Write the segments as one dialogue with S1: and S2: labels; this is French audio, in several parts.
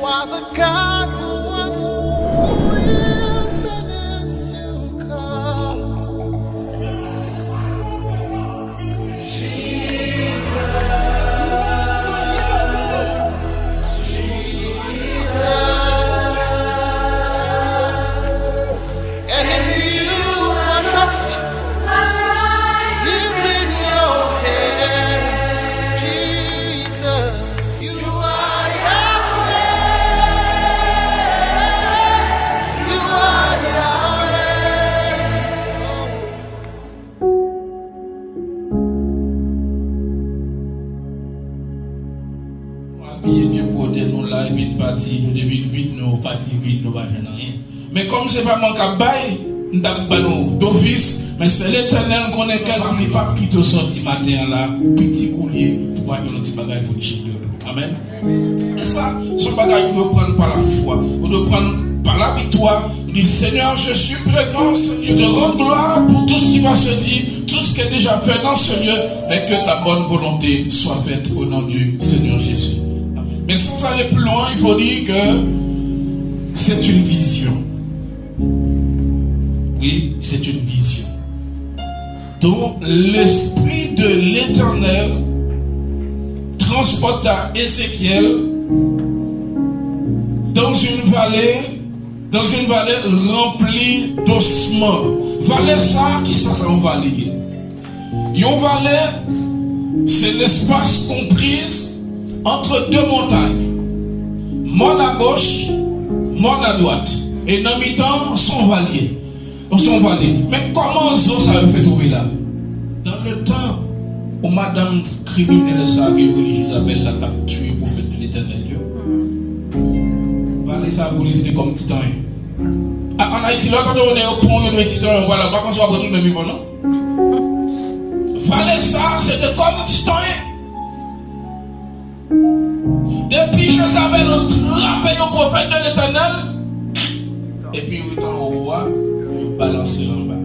S1: are the God who was, who is, and is to come. And in you I trust. My life is in your hands, Jesus. You are Yahweh. You are
S2: Yahweh. Bien côté nous là et puis parti nous depuis vite nous parti vite nous pas faire rien. Mais comme c'est pas mon cas bail, nous d'office, mais c'est l'Éternel qu'on est calculé pas qui te sorti matin là, petit coulier pour pas que notre bagage pour chier. Amen. Et ça, ce bagage on doit prendre par la foi, on doit prendre par la victoire. On dit Seigneur, je suis présent, je te rends gloire pour tout ce qui va se dire, tout ce qui est déjà fait dans ce lieu, mais que ta bonne volonté soit faite au nom du Seigneur Jésus. Amen. Mais sans aller plus loin, il faut dire que c'est une vision. Oui, c'est une vision. Donc, l'Esprit de l'Éternel transporta Ézéchiel dans une vallée remplie d'ossements. Vallée ça, qui ça, c'est une vallée. Une vallée, c'est l'espace compris entre deux montagnes. Monde à gauche, monde à droite. Et dans mi-temps, son vallée. Mais comment ça fait trouver là? Dans le temps où madame criminelle ça que Isabelle l'a tué pour faire de l'Éternel Dieu. Vallée ça pour les comme titan. En Haïti là quand on est au pont de titan, voilà, pas qu'on soit pour tout même vivant non. Vallée ça c'est de comme titan. Depuis Jézabel a trappé le prophète de l'Éternel. Et puis il est en roi. Balancer en bas.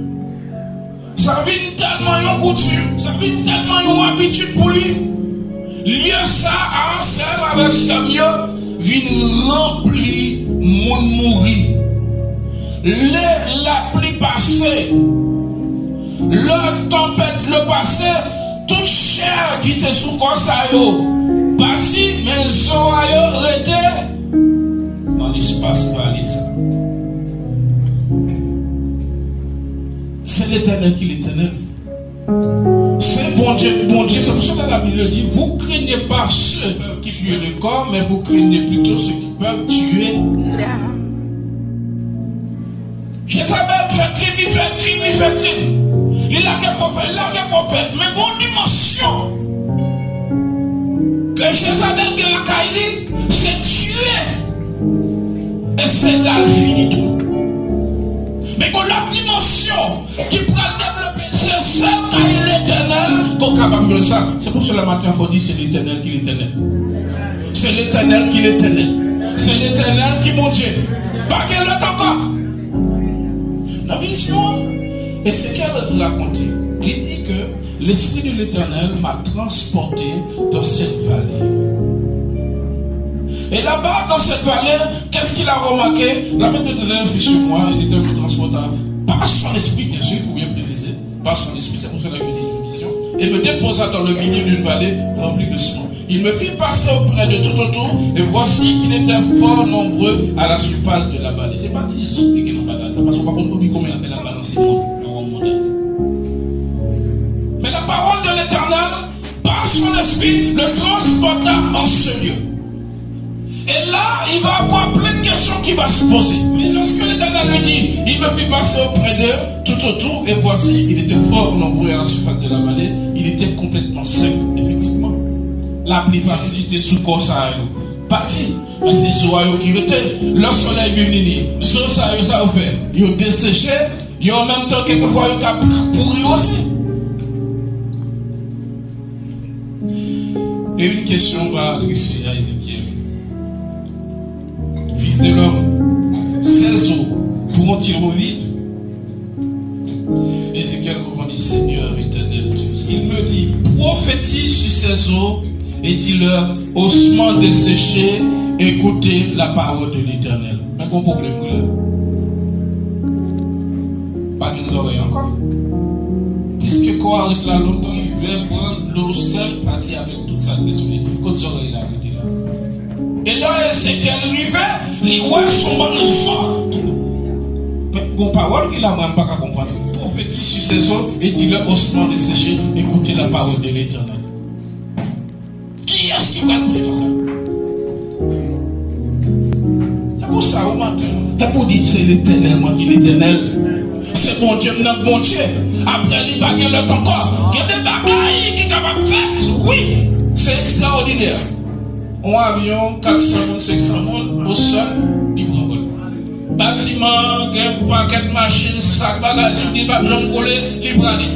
S2: Ça vient tellement une coutume, ça vient tellement une habitude pour lui. Lieu ça ensemble avec ce mieux, vient rempli mon mourir. La pluie passée, la tempête le passé, toute chair qui se sous comme ça bâti, mais zoayo rete dans l'espace vallée ça. C'est l'Éternel qui est l'Éternel. C'est bon Dieu, c'est pour ça que la Bible dit, vous craignez pas ceux qui tuent le corps, mais vous craignez plutôt ceux qui peuvent tuer l'âme. Jézabel fait crime. Il a des prophètes, mais bon dimension que Jézabel qui a caillé, c'est tuer. Et c'est là le fini tout. Mais pour la dimension qui pourra développer, c'est celle qui est l'Éternel qu'on est capable de faire ça. C'est pour cela matin il faut dire c'est l'Éternel qui est l'Éternel. C'est l'Éternel qui est l'Éternel. C'est l'Éternel qui est mon Dieu. Pas qu'il est encore. La vision, et c'est qu'elle raconte. Il dit que l'Esprit de l'Éternel m'a transporté dans cette vallée. Et là-bas, dans cette vallée, qu'est-ce qu'il a remarqué? La main de l'Éternel fut sur moi, et l'Éternel me transporta par son esprit, bien sûr, il faut bien préciser, par son esprit, c'est pour cela que je dis une vision, et me déposa dans le milieu d'une vallée remplie de sang. Il me fit passer auprès de tout autour, et voici qu'il était fort nombreux à la surface de la vallée. C'est pas si sont qui n'ont pas ça, parce qu'on va pas comprendre comment on appelle la balance, mais la parole de l'Éternel, par son esprit, le transporta en ce lieu. Et là, il va avoir plein de questions qui vont se poser. Mais lorsque l'Éternel lui dit, il me fit passer auprès d'eux, tout autour, et voici, il était fort nombreux à la surface de la vallée, il était complètement sec, effectivement. La pluie facilité sous corps ça parti, mais c'est Zoayo qui était. Le soleil vient venir, ça ça fait. Il a desséché, il a en même temps quelquefois il a pourri aussi. Et une question va adresser à Ézéchiel. Fils de l'homme, ces eaux pourront-ils revivre? Ézéchiel répondit, Seigneur éternel Dieu. Il me dit, prophétise sur ces eaux et dis-leur, ossements desséchés, écouter la parole de l'Éternel. Mais qu'on problème là. Pas qu'ils oreilles encore. Puisque quoi arrête là longtemps, il veut prendre l'eau sèche, partir avec toute sa désolée. Quand les oreilles là, arrêtez là. Et là, c'est qu'elle arrivait, les rois sont morts. Mais qu'on parole qu'il a, moi, pas qu'à comprendre. Prophétie sur ses eaux et dis-leur ossements desséchés, écoutez la parole de l'Éternel. Qui est-ce qui va couler dans là? C'est pour ça au matin. C'est pour dire que c'est l'Éternel, moi qui l'Éternel. C'est mon Dieu, notre bon Dieu. Après, il va gagner l'autre encore. Il y a des bagailles qui sont capables de faire. Oui, c'est extraordinaire. Un avion, 400 monde, 500 monde, au sol, libre en vol. Bâtiment, paquet de machines, sac, bagages, tout, libre en aller.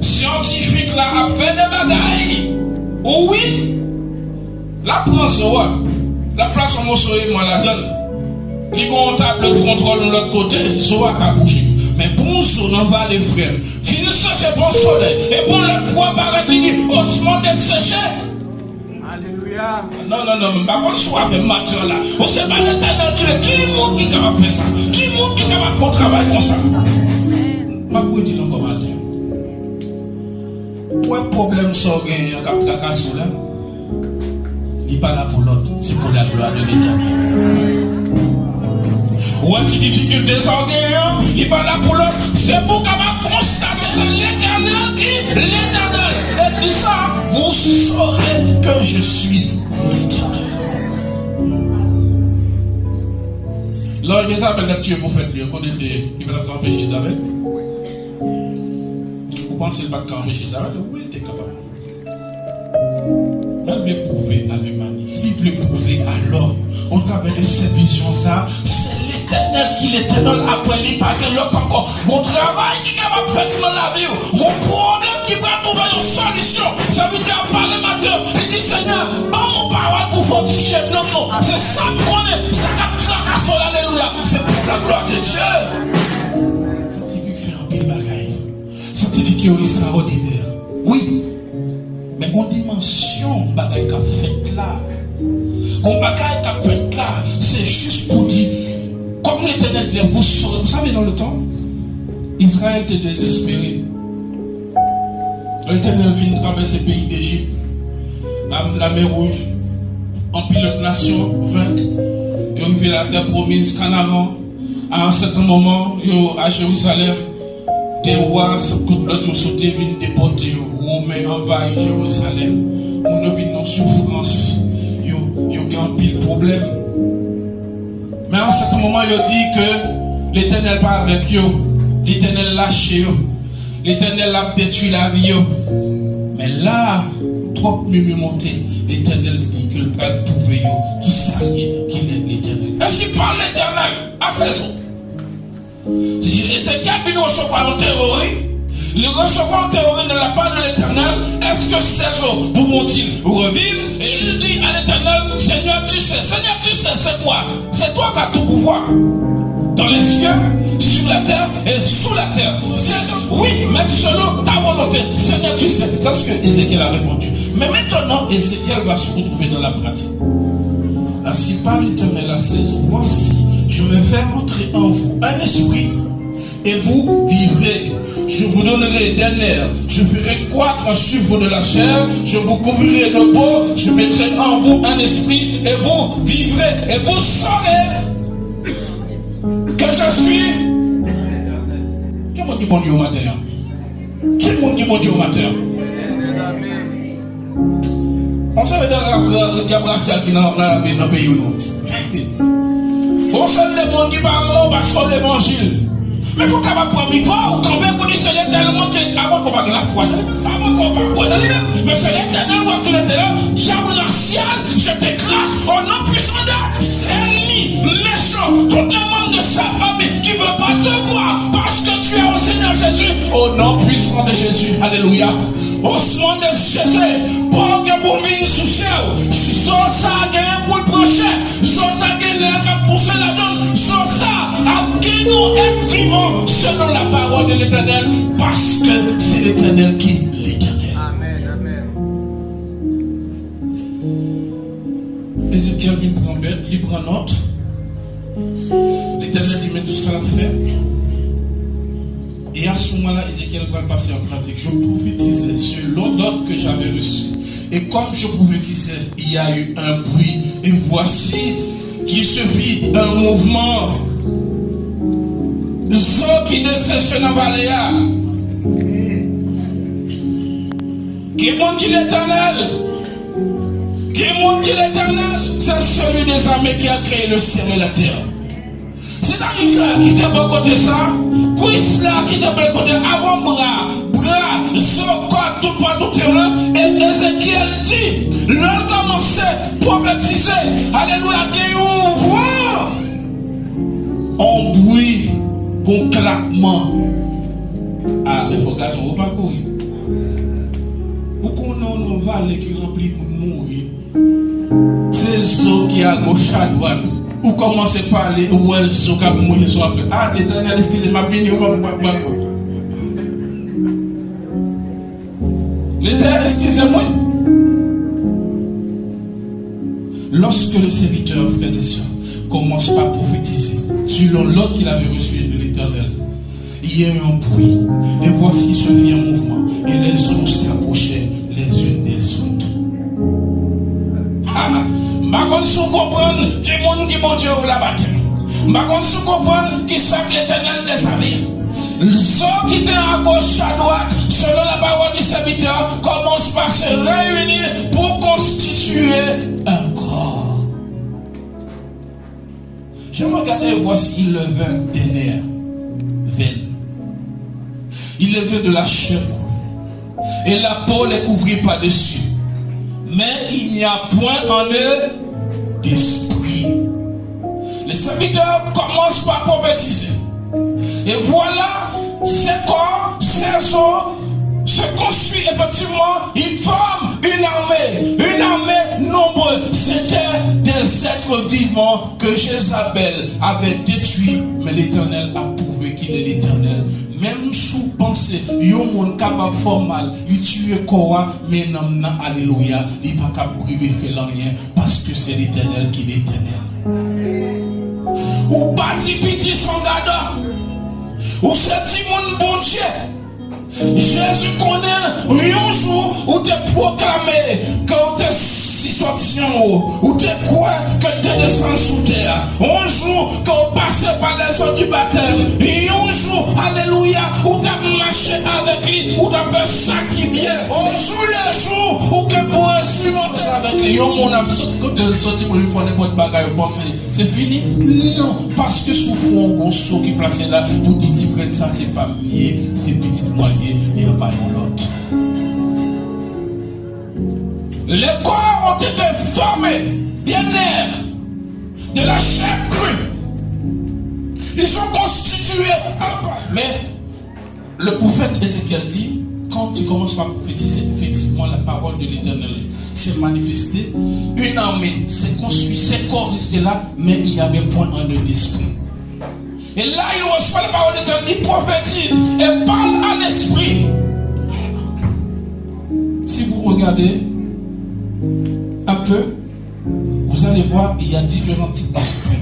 S2: Scientifique là, a fait des bagailles. Oh oui, la France, la place où moi la donne. Les comptables de contrôle de l'autre côté, Zoa a bougé. Mais pour nous, on va les frères. Finissons ce bon soleil. Et pour le poids barrette, il dit, osement desséché.
S3: Alléluia.
S2: Non, par contre, soit avec matin là. On ne sait pas l'Éternel qui est. Qui est le monde qui est capable de faire ça? Qui est le monde qui est capable de faire un travail comme ça? Je vais dire encore matin. Pour un problème sur le cacasso là, il n'est pas là pour l'autre, c'est pour la gloire de l'Éternel. Ou une difficulté orgueilleux, il n'est pas là pour l'autre, c'est pour qu'on va constater que c'est l'Éternel qui est l'Éternel. Et dit ça, vous saurez que je suis l'Éternel. Là, Isabelle l'a tué pour faire Dieu. Il va empêcher Isabelle. Vous pensez pas qu'empêcher Isabelle? Oui, il était capable. Elle veut prouver à l'humanité. Il veut prouver à l'homme. Au travers de cette vision, ça, c'est l'Éternel qui l'Éternel après lui, pas que l'autre encore. Mon travail qui est capable de faire dans la vie, mon problème qui va trouver une solution. Ça veut dire parler matin. Il dit Seigneur, en mon parole pour fortifier. Non, c'est ça que je connais. C'est ça qui a craqué, alléluia. C'est pour la gloire de Dieu. Scientifique fait un pile bagaille. Scientifique est extraordinaire. Oui. Mais mon dimension, bagaille qu'a fait là. Mon bagaille qu'a fait là, c'est juste pour dire, comme l'Éternel dit, vous saurez. Vous savez, dans le temps, Israël était désespéré. L'Éternel vient traverser le pays d'Égypte, la mer Rouge, en pilote nation, vaincre, et arrivé à la terre promise, Canaan. À un certain moment, à Jérusalem, des rois, tout l'autre sauté, viennent déporter, Romains envahissent Jérusalem, on a vu nos souffrances, ils ont un pile problème. Mais à un certain moment, ils ont dit que l'Éternel pas avec eux, l'Éternel lâche eux, l'Éternel a détruit la vie. Mais là, trop mieux monté, l'Éternel dit que le Père trouvé qui s'allie, qu'il est l'Éternel. Ainsi parle l'Éternel à saison. C'est qui a pu nous recevoir en théorie. Le recevoir en théorie de la part de l'Éternel, est-ce que ces eaux pourront-ils revivre? Et il dit à l'Éternel, Seigneur, tu sais, c'est quoi? C'est toi qui as tout pouvoir. Dans les cieux, sur la terre et sous la terre. Oui, mais selon ta volonté. Seigneur, tu sais. C'est ce que Ézéchiel a répondu. Mais maintenant, Ézéchiel va se retrouver dans la pratique. Ainsi parle l'Éternel à ses eaux. Voici, je vais faire entrer en vous un esprit et vous vivrez. Je vous donnerai des nerfs, je ferai croître sur vous de la chair, je vous couvrirai de peau, je mettrai en vous un esprit et vous vivrez et vous saurez que je suis. Quel monde qui bon Dieu au matin? Quel monde qui bon Dieu au matin? On sait que diable racial qui dans le pays ou non. On sait les monde qui parlent parce qu'on l'évangile. Mais il faut qu'on va prendre micro ou quand même pour dire c'est l'éternel qui avant qu'on va la foi. Avant qu'on va croire dans lui. Mais c'est l'éternel qui est l'éternel. Diable racial, je t'écrase au nom puissant d'ennemi, méchant, tout le monde de sa famille qui ne veut pas te voir parce que tu es au Seigneur Jésus. Au nom puissant de Jésus. Alléluia. Au nom de Jésus, pour que vous veniez sous cher, sans ça gagner pour le prochain, sans ça gagner pour se la donne, sans ça, à qui nous écrivons selon la parole de l'Éternel, parce que c'est l'Éternel qui est l'Éternel.
S3: Amen, amen.
S2: Ézéchiel vient prendre bête, il prend note. L'Éternel dit, mais tout ça l'a fait. Et à ce moment-là, Ézéchiel va passer en pratique. Je prophétisais selon l'ordre que j'avais reçu. Et comme je prophétisais, il y a eu un bruit. Et voici qu'il se fit un mouvement. Zo qui descend dans la vallée. Qui est mon Dieu l'Éternel? Qui est mon Dieu l'Éternel? C'est celui des armées qui a créé le ciel et la terre. C'est la misère qui te peut côté ça. Qu'est-ce là qui te peut côté avant-bras, corps, tout partout là. Et Ézéchiel dit, l'on commence à prophétiser. Alléluia, qu'il y a un bruit, un claquement. Ah, il faut qu'à son repas courir. Pourquoi on a une vallée qui remplit de mourir? C'est ce qui est à gauche, à droite. Ou commencez à parler, ou est-ce que vous avez mourir sur la. Ah, l'Éternel, excusez-moi, l'Éternel, excusez-moi. Lorsque le serviteur, frères et sœurs, commence par prophétiser, selon l'ordre qu'il avait reçu de l'Éternel, il y a eu un bruit, et voici se fit un mouvement, et les eaux s'approchaient les unes des autres. Ma contre sous comprendre que mon qui bon Dieu la battre. Ma contre sous comprendre qui savent l'Éternel des amis. Ceux qui étaient à gauche, à droite, selon la parole du serviteur, commencent par se réunir pour constituer un corps. Je me regardais, voici le vin des nerfs. Il est vin de la chair. Et la peau est couvrie par-dessus. Mais il n'y a point en eux d'esprit. Les serviteurs commencent par prophétiser. Et voilà, ces corps, ces os se construisent effectivement, ils forment une armée nombreuse. C'était des êtres vivants que Jézabel avait détruits, mais l'Éternel a prouvé qu'il est l'Éternel. Même sous pensée, yon moun capable faire mal, il tue quoi, mais non, alléluia, il pas capable priver faire rien, parce que c'est l'Éternel qui est l'Éternel. Ou pas dit petit son gada, ou c'est dit mon bon Dieu. Jésus connaît un jour où tu es proclamé que tu es sorti en haut, où tu crois que tu descends sous terre. Un jour que tu passes par les eaux du baptême. Et un jour, alléluia, où tu as marché avec lui, où tu as fait ça qui bien. Un jour, le jour où tu pourrais expérimenter avec lui. Mon absurde que tu es sorti pour lui faire n'importe quoi bagaille, c'est fini? Non, parce que sous fond, un saut qui est placé là, vous dites que ça, c'est pas mieux, c'est petit moyen. Et pas l'autre. Les corps ont été formés des nerfs, de la chair crue. Ils sont constitués. Mais le prophète Ézéchiel dit, quand tu commences par prophétiser, effectivement la parole de l'Éternel s'est manifestée. Une armée s'est construite, ses corps étaient là, mais il n'y avait point en eux d'esprit. Et là, il reçoit la parole de Dieu, il prophétise et parle à l'esprit. Si vous regardez un peu, vous allez voir, il y a différents types d'esprits.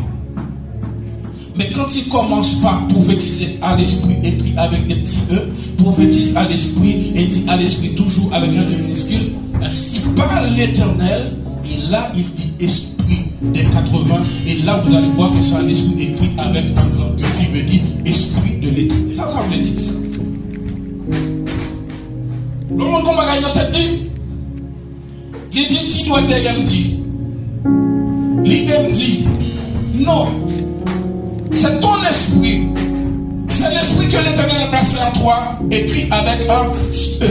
S2: Mais quand il commence par prophétiser à l'esprit, écrit avec des petits E, prophétise à l'esprit et dit à l'esprit toujours avec un E minuscule, ainsi parle l'Éternel, et là, il dit esprit des 80, et là vous allez voir que c'est un esprit écrit avec un grand E qui veut dire esprit de l'Éternel. Ça veut dire ça. Le monde qu'on va gagner notre tête, il dit tu dois derrière me dire. L'idée me dit non, c'est ton esprit, c'est l'esprit que l'Éternel a placé en toi, écrit avec un petit E,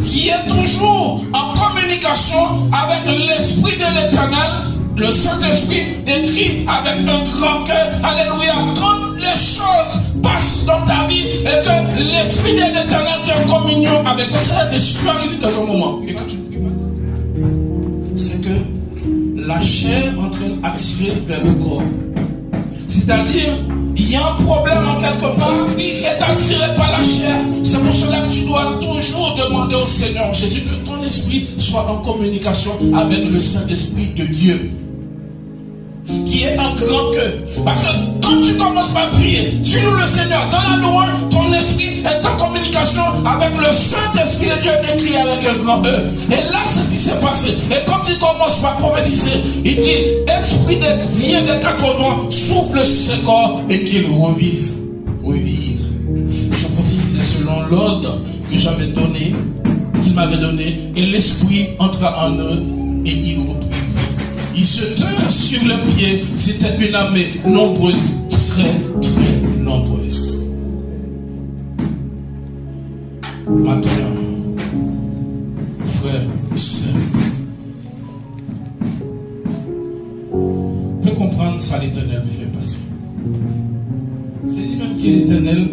S2: qui est toujours en communication avec l'esprit de l'Éternel, le Saint-Esprit, écrit avec un grand cœur. Alléluia. Quand les choses passent dans ta vie et que l'esprit de l'Éternel est en communion avec toi, c'est si tu arrives dans un moment et que tu ne pries pas, c'est que la chair entraîne à tirer vers le corps. C'est-à-dire, il y a un problème en quelque part, il est attiré par la chair. C'est pour cela que tu dois toujours demander au Seigneur Jésus que ton esprit soit en communication avec le Saint-Esprit de Dieu, qui est un grand cœur. Parce que quand tu commences par prier, tu loues le Seigneur. Dans la louange, ton esprit est en communication avec le Saint-Esprit de Dieu écrit avec un grand E. Et là, c'est ce qui s'est passé. Et quand il commence par prophétiser, il dit, Esprit vient des 4 vents, souffle sur ses corps et qu'il revise. Revire. Je prophétisais selon l'ordre que j'avais donné, qu'il m'avait donné, et l'Esprit entra en eux et il reprit. Il se tint sur le pied, c'était une armée nombreuse, très nombreuse. Maintenant, frères et sœurs, vous pouvez comprendre ça, l'Éternel vous fait passer. C'est dit même que l'Éternel,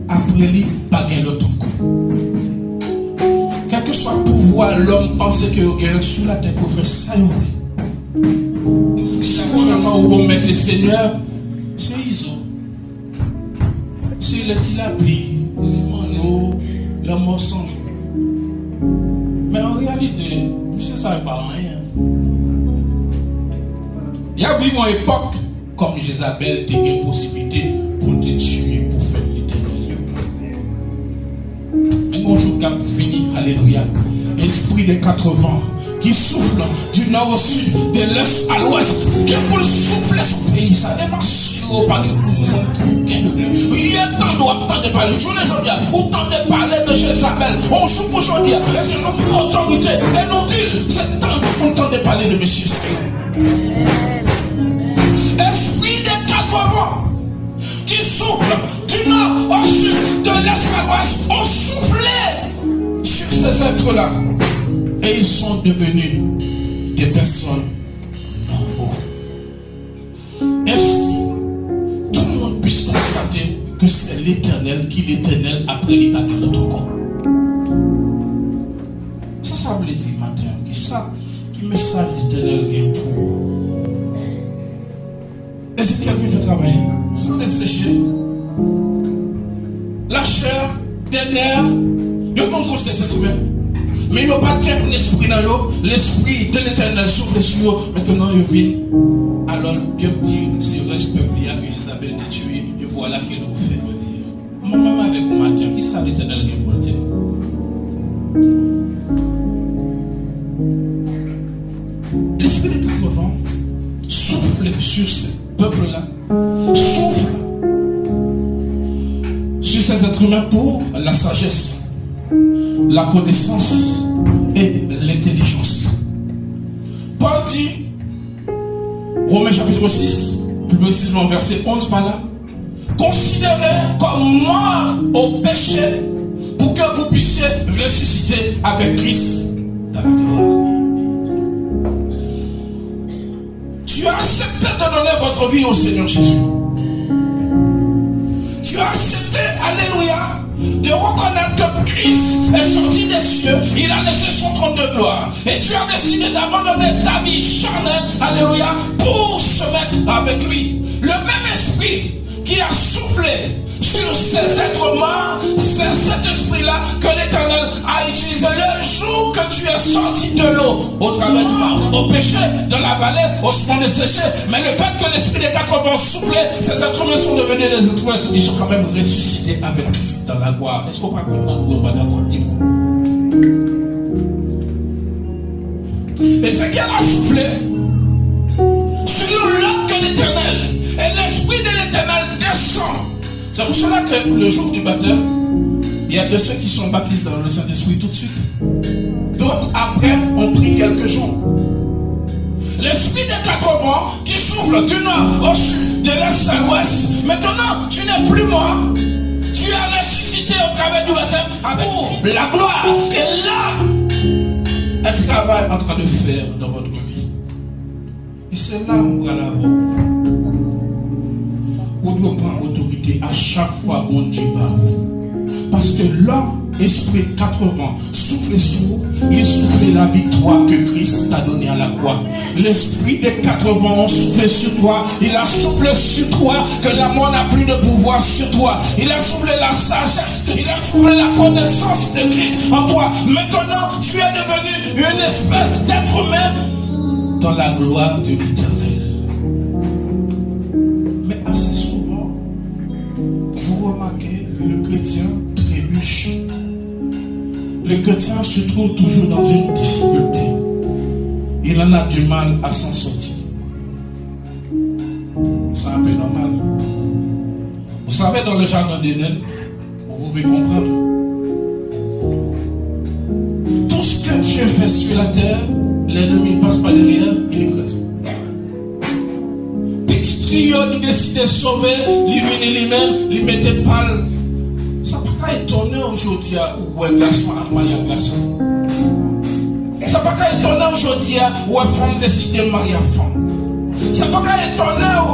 S2: après lui, pas gain l'autre encore. Quel que soit le pouvoir, l'homme pense que vous gagnez sous la terre pour faire ça. Si seulement vous mettez le Seigneur, c'est ISO. C'est le tilapli, les manteaux, le mensonge. Mais en réalité, monsieur, ça n'est pas rien. Il y a eu une époque, comme Jézabel, tu as une possibilité pour te tuer, pour faire l'Éternel. Mais mon jour cap fini, alléluia. Esprit des 4 vents qui souffle du nord au sud, de l'est à l'ouest, qui pour souffler ce pays, ça n'est pas sûr, pas de monde. Il y a tant de parler, je ne dis autant de parler de Jézabel, on joue pour aujourd'hui, et c'est nous pour autorité, et nous dit, c'est temps de parler de Monsieur Seigneur. Esprit des 4 vents qui souffle du nord au sud, de l'est à l'ouest, on soufflait sur ces êtres-là. Et ils sont devenus des personnes normaux. Ainsi, tout le monde puisse constater que c'est l'Éternel qui l'Éternel après les pas de notre corps. Ça veut dire matin. Qui message l'Éternel vient pour. Est-ce qu'il y a fait travailler? Sur les séchés. La chair, des nerfs, ils vont constater ce humain. Mais il n'y a pas qu'un esprit dans eux. L'esprit de l'Éternel souffle sur eux. Maintenant, ils viennent. Alors, bien dire, c'est le respect que Isabelle a tué. Et voilà qu'il nous fait revivre. Maman, avec mon matin, qui ça l'Éternel vient pour le dire? L'esprit des 4 vents souffle sur ce peuple-là. Souffle sur ces êtres humains pour la sagesse, la connaissance et l'intelligence. Paul dit, Romains chapitre 6, plus précisément verset 11 par là, considérez comme mort au péché pour que vous puissiez ressusciter avec Christ dans la gloire. Tu as accepté de donner votre vie au Seigneur Jésus. Tu as accepté, alléluia, de reconnaître que Christ est sorti des cieux, il a laissé son trône de gloire, et tu as décidé d'abandonner ta vie charnelle, alléluia, pour se mettre avec lui. Le même esprit qui a soufflé sur ces êtres morts, c'est cet esprit-là que l'Éternel a utilisé le jour que tu es sorti de l'eau, au travers du mar, au péché, dans la vallée, au semence desséché. Mais le fait que l'esprit des 4 vents soufflé, ces êtres humains sont devenus des êtres humains, ils sont quand même ressuscités avec Christ dans la gloire. Est-ce qu'on peut comprendre ou pas d'accord? Et ce qu'elle a soufflé, selon l'ordre de l'Éternel, et l'esprit de l'Éternel descend. C'est pour cela que le jour du baptême, il y a de ceux qui sont baptisés dans le Saint-Esprit tout de suite. D'autres après ont pris quelques jours. L'esprit des 4 vents qui souffle du nord au sud, de l'est à l'ouest. Maintenant, tu n'es plus mort. Tu es ressuscité au travers du baptême avec la gloire. Et là, un travail en train de faire dans votre vie. Et c'est là où on va l'avoir. On doit prendre autorité à chaque fois qu'on dit bah. Parce que là, esprit 80, souffle sur, il souffle la victoire que Christ t'a donnée à la croix. L'esprit des 80 souffle sur toi, il a soufflé sur toi que la mort n'a plus de pouvoir sur toi. Il a soufflé la sagesse, il a soufflé la connaissance de Christ en toi. Maintenant, tu es devenu une espèce d'être humain dans la gloire de l'Éternel. Mais assez souvent, vous remarquez, le chrétien trébuche. Le chrétien se trouve toujours dans une difficulté. Il en a du mal à s'en sortir. C'est un peu normal. Vous savez, dans le jardin d'Éden, vous pouvez comprendre. Tout ce que Dieu fait sur la terre, l'ennemi ne passe pas derrière, il écrase. Petit client, il décide de sauver, il vient lui-même, il mettait pâle. Ça ne peut pas étonner aujourd'hui où un garçon a marié un garçon. Ça ne peut pas étonner aujourd'hui où une femme décide de marier une femme. Ça ne peut pas étonner où...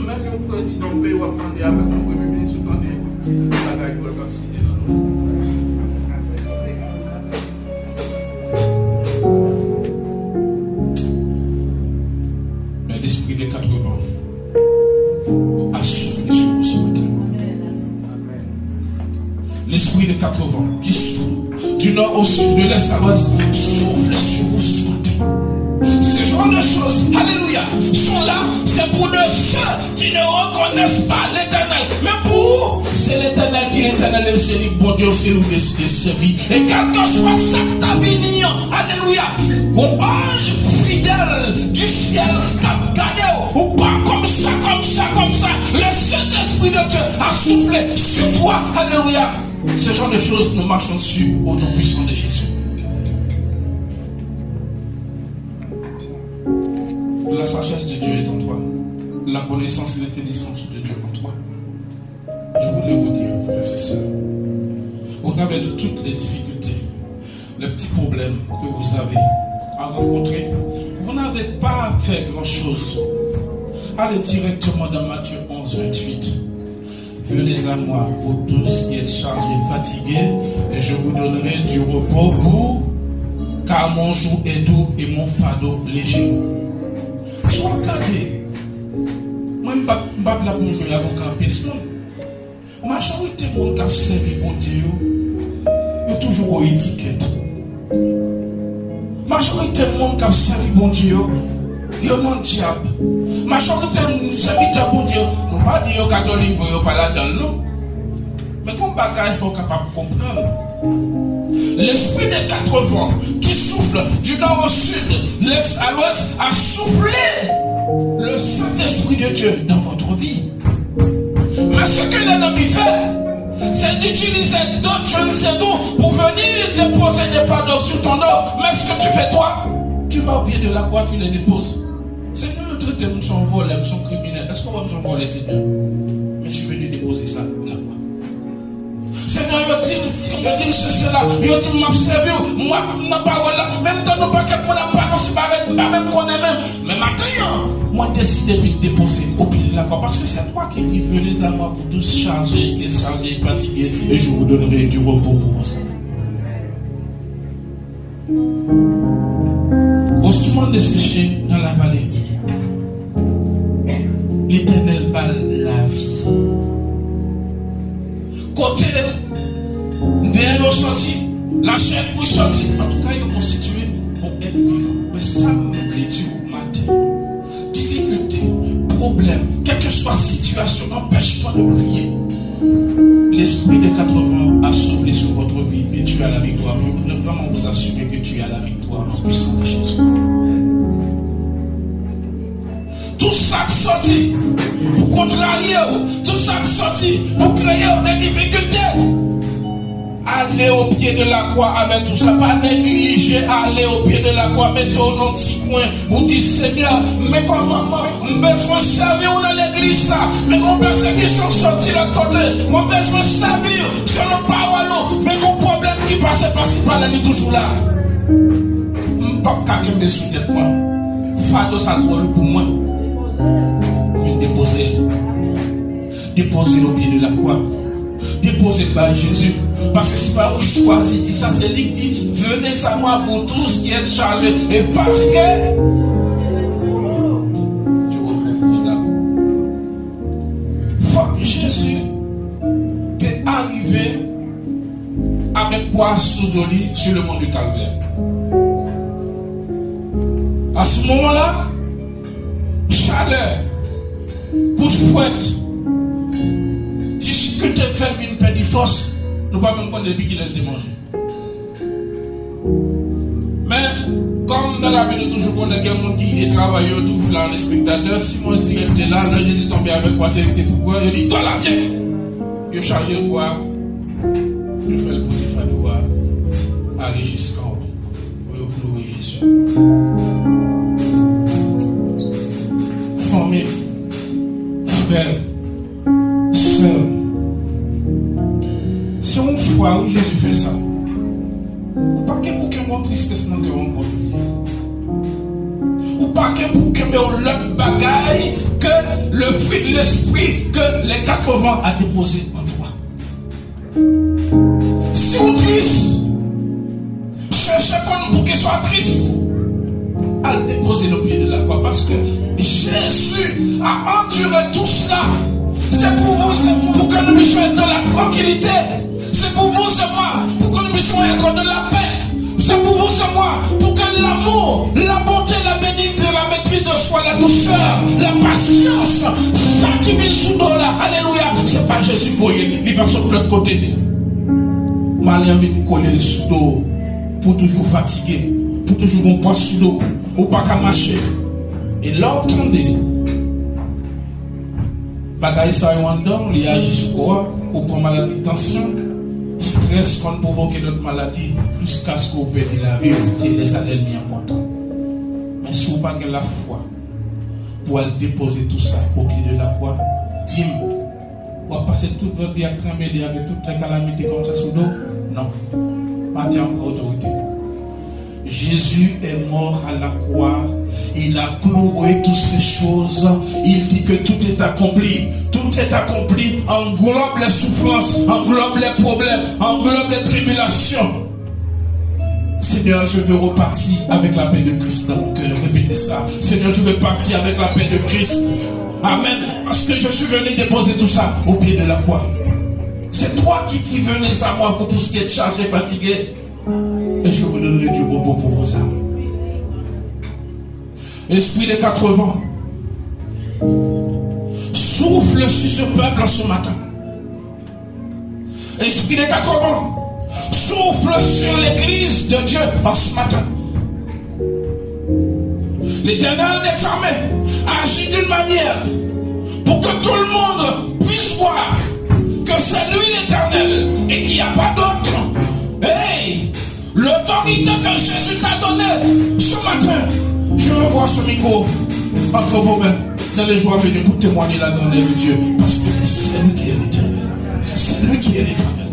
S3: Même le président peut attendre avec le premier ministre, si c'est la gueule comme signer dans l'eau.
S2: Mais l'esprit des 80 a soufflé sur vous ce matin. L'esprit des 80 qui souffle du nord au sud, de l'est à l'ouest, souffle sur vous ce matin. Ces genres de choses, alléluia, sont là, c'est pour de ceux qui ne reconnaissent pas l'Éternel. Mais pour vous, c'est l'Éternel qui est l'Éternel et c'est lui, bon Dieu, c'est nous décider de servir. Et quel que soit cet avenir, alléluia, qu'on ange fidèle du ciel, t'a gardé ou pas comme ça, comme ça, comme ça, le Saint-Esprit de Dieu a soufflé sur toi, alléluia. Ce genre de choses, nous marchons dessus au nom puissant de Jésus. La sagesse de Dieu est en toi. La connaissance et l'intelligence de Dieu en toi. Je voulais vous dire, frères et sœurs, au travers de toutes les difficultés, les petits problèmes que vous avez à rencontrer, vous n'avez pas à faire grand-chose. Allez directement dans Matthieu 11, 28. Venez à moi, vous tous qui êtes chargés, fatigués, et je vous donnerai du repos pour, car mon joug est doux et mon fardeau léger. Soit regardez, moi je ne suis pas là pour jouer avocat personne. La majorité de monde qui a servi mon Dieu, il y a toujours une étiquette. La majorité de monde qui a servi mon Dieu, il y a un diable. La majorité de serviteurs mon Dieu, nous ne pas dire catholiques, vous ne pas là-dedans, non. Mais comme il faut être capable de comprendre. L'esprit des 80 qui souffle du nord au sud, l'est à l'ouest, a soufflé le Saint-Esprit de Dieu dans votre vie. Mais ce que l'ennemi fait, c'est d'utiliser d'autres choses pour venir déposer des fardeaux sur ton dos. Mais ce que tu fais toi, tu vas au pied de la croix, tu les déposes. Seigneur, nous traitons, nous sommes volés, nous sommes criminels. Est-ce qu'on va nous voler, Seigneur? Mais je suis venu déposer ça là-bas. Seigneur, yo dit cela, yo dit m'a servi, moi n'a pas voilà, même dans nos paquets pour la pas non si même connaît même. Mais maintenant, moi décide de déposer au pied de la croix parce que c'est toi qui dis venez à moi pour tous chargés, qui est chargé, fatigué, et je vous donnerai du repos pour vous. Au moment de sécher dans la vallée, l'Éternel balle la vie. Côté bien ressenti, la chair pour sortir, en tout cas, il est constitué pour être vivant. Mais ça, les dieux matin, difficulté, problème, quelle que soit la situation, n'empêche pas de prier. L'esprit des 80 a soufflé sur votre vie et tu as la victoire. Je voudrais vraiment vous assurer que tu as la victoire en puissance de Jésus. Tout ça sorti pour contrarier, tout ça sorti pour créer des difficultés. Allez au pied de la croix avec tout ça, pas négliger, aller au pied de la croix, mettez-vous dans un petit coin, vous dites Seigneur, mais comment je besoin de servir dans l'église ça, mais mon personnes qui sont sortis de l'autre côté, mon besoin de servir sur le parole, mais mon problème qui passe par là, il est toujours là. Je ne peux pas me sous tête moi, fado ça trop pour moi. Déposez-le au pied de la croix. déposez par Jésus. Parce que si pas vous choisissez, dit ça, c'est lui qui dit, venez à moi pour tous qui êtes chargés et fatigués. Je vous propose ça. Faut que Jésus t'est arrivé avec quoi sous Doli sur le mont du Calvaire. À ce moment-là, chaleur, coup de fouette, difficulté fait une paix de force, nous ne pouvons pas même connaître depuis qu'il a été mangé. Mais, comme dans la vie, nous toujours connaissons quelqu'un qui est travaillé, toujours là, les spectateurs, si moi aussi j'étais là, Jésus tombé avec moi, c'est pourquoi, il dit, toi là, tiens, il charge le bois, il fait le petit fadoua, aller jusqu'en haut, pour louer Jésus. Famille, frère, sœur, c'est une fois où Jésus fait ça. Ou pas que pour qu'il y ait une tristesse dans le cœur encore. Ou pas que pour qu'il y ait l'autre bagaille que le fruit de l'esprit que les 80 a déposé en toi. Si vous êtes triste, cherchez pour qu'il soit triste. À le déposer le pied de la croix parce que Jésus a enduré tout cela. C'est pour vous, c'est pour que nous puissions être dans la tranquillité. C'est pour vous, c'est moi, pour que nous puissions être dans la paix. C'est pour vous, c'est moi, pour que l'amour, la bonté, la bénédiction, la maîtrise de soi, la douceur, la patience, ça qui vient sous dos là, alléluia, c'est pas Jésus pour lui, il passe de l'autre côté. Malien vient nous coller sous dos pour toujours fatiguer. Pour toujours un poids sous l'eau, ou pas qu'à marcher. Et là, entendez, bagaille ça y est, il agit sur quoi, ou pour maladie de tension, stress qu'on provoque notre maladie, jusqu'à ce qu'on perde la vie, c'est les ennemis importants. Mais si vous n'avez pas la foi, pour aller déposer tout ça au pied de la croix, dis-moi, vous allez passer toute votre vie à trembler avec toutes les calamités comme ça sous l'eau? Non. Pas encore autorité. Jésus est mort à la croix. Il a cloué toutes ces choses. Il dit que tout est accompli. Tout est accompli. Englobe les souffrances, englobe les problèmes, englobe les tribulations. Seigneur, je veux repartir avec la paix de Christ dans mon cœur. Répétez ça. Seigneur, je veux partir avec la paix de Christ. Amen. Parce que je suis venu déposer tout ça au pied de la croix. C'est toi qui dis venez à moi, vous tous qui êtes chargés, fatigués. Et je vous donnerai du repos pour vos âmes. Esprit des 80, souffle sur ce peuple en ce matin. Esprit des 80, souffle sur l'église de Dieu en ce matin. L'Éternel des armées agit d'une manière pour que tout le monde puisse voir que c'est lui l'Éternel et qu'il n'y a pas d'autre. Hey! L'autorité que Jésus t'a donnée ce matin, je revois ce micro entre vos mains dans les jours à venir pour témoigner la grandeur de Dieu. Parce que c'est lui qui est l'Éternel. C'est lui qui est l'Éternel.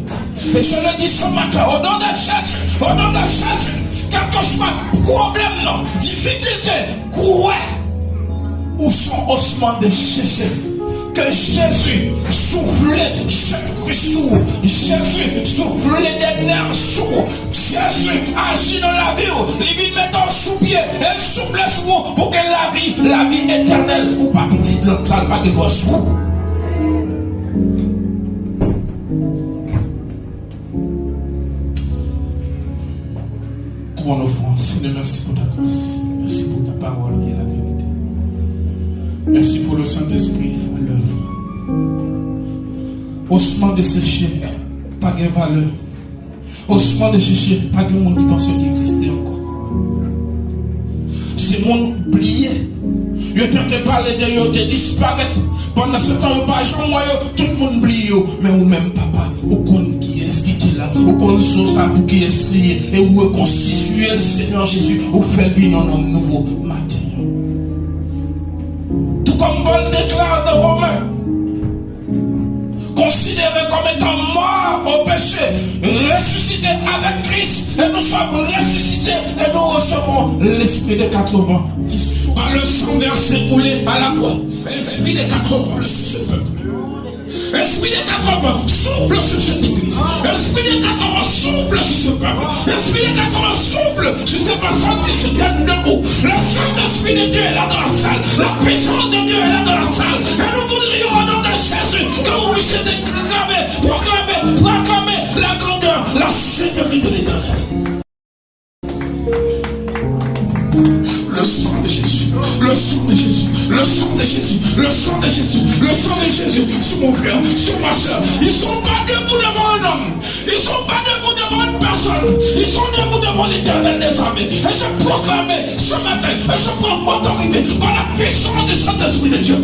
S2: Et je le dis ce matin, au nom de Jésus, au nom de Jésus, quel que soit problème, non, difficulté, quoi, ou son osement de Jésus. Que Jésus soufflait chaque sourd, Jésus soufflait des nerfs sourds, Jésus agit dans la vie, il vient mettre sous pied et souffle sourd pour que la vie éternelle, ou pas petite, l'autre là, pas de doigt sourd. Comment offrande, Seigneur, merci pour ta grâce, merci pour ta parole qui est la vérité, merci pour le Saint-Esprit. Osement de sécher, pas de valeur. Osement de sécher, pas de monde qui pensait qu'il existait encore. C'est monde oublié. Je t'ai parlé de eux, te disparaître. Pendant ce temps, tout le monde oublie. Mais ou même papa, ou connaît qui est-ce qui est là, ou connaît ça pour qui est lié, et où est constitué le Seigneur Jésus, ou fait vivre un homme nouveau matin. Tout comme Paul déclare dans Romains. Considéré comme étant mort au péché, ressuscité avec Christ, et nous sommes ressuscités et nous recevons l'esprit des 80 qui soit le sang versé coulé à la croix. L'esprit des 80 sur ce peuple. Esprit des 80, souffle sur cette église. Esprit des 80, souffle sur ce peuple. Esprit des 80, souffle sur ces personnes qui se tiennent debout. Le Saint-Esprit de Dieu est là dans la salle. La puissance de Dieu est là dans la salle. Et nous voudrions au nom de Jésus que vous puissiez proclamer la grandeur, la sainteté de l'Éternel. Le sang de Jésus, le sang de Jésus, le sang de Jésus, le sang de Jésus, le sang de Jésus sur mon frère, sur ma soeur. Ils ne sont pas debout devant un homme, ils ne sont pas debout devant une personne, ils sont debout devant l'Éternel des armées. Et je proclame ce matin, et je prends autorité par la puissance du Saint-Esprit de Dieu.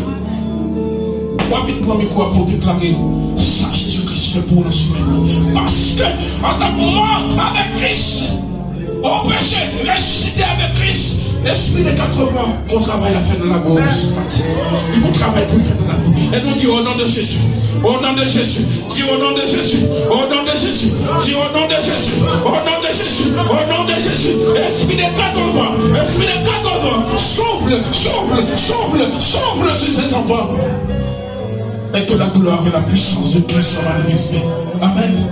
S2: Pour déclarer ça, Jésus-Christ fait pour nous humains. Parce que en tant que mort avec Christ, au péché, ressuscité avec Christ, l'esprit des 80, pour travailler la fin de la gauche. Il faut travailler pour faire de la vie. Et nous disons au nom de Jésus, au nom de Jésus, dis au nom de Jésus, au nom de Jésus, dis au nom de Jésus, au nom de Jésus, au nom de Jésus. Esprit des 80, esprit des 80, souffle, souffle, souffle, souffle sur ces enfants. Et que la gloire et la puissance de Christ soient manifestées. Amen.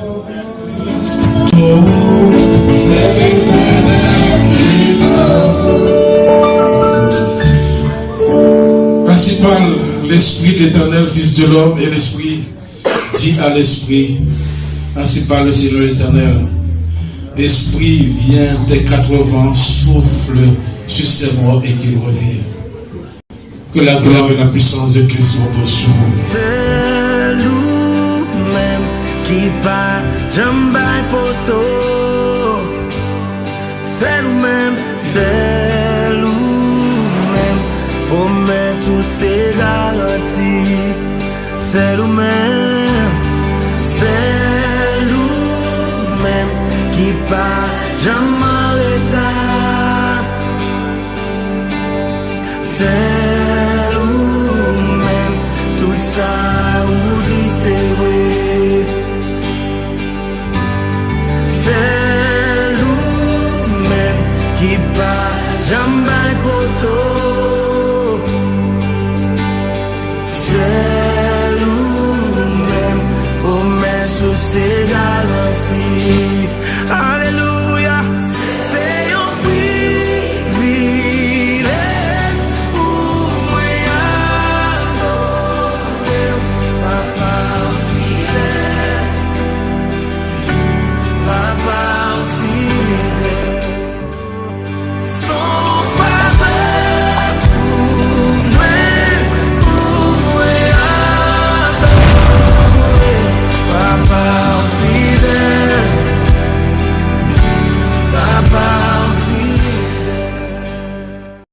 S2: C'est l'Éternel qui l'a. Principal, l'esprit de l'Éternel, Fils de l'homme, et l'esprit dit à l'esprit, principal, le Seigneur l'Éternel. L'esprit vient des 80, souffle sur ses morts et qu'il revient. Que la gloire et la puissance de Christ reposent sur vous.
S4: C'est nous-mêmes qui pas jambaille poto. C'est nous-mêmes, promesse ou c'est garanti. C'est nous-mêmes qui pas jamais arrêter. C'est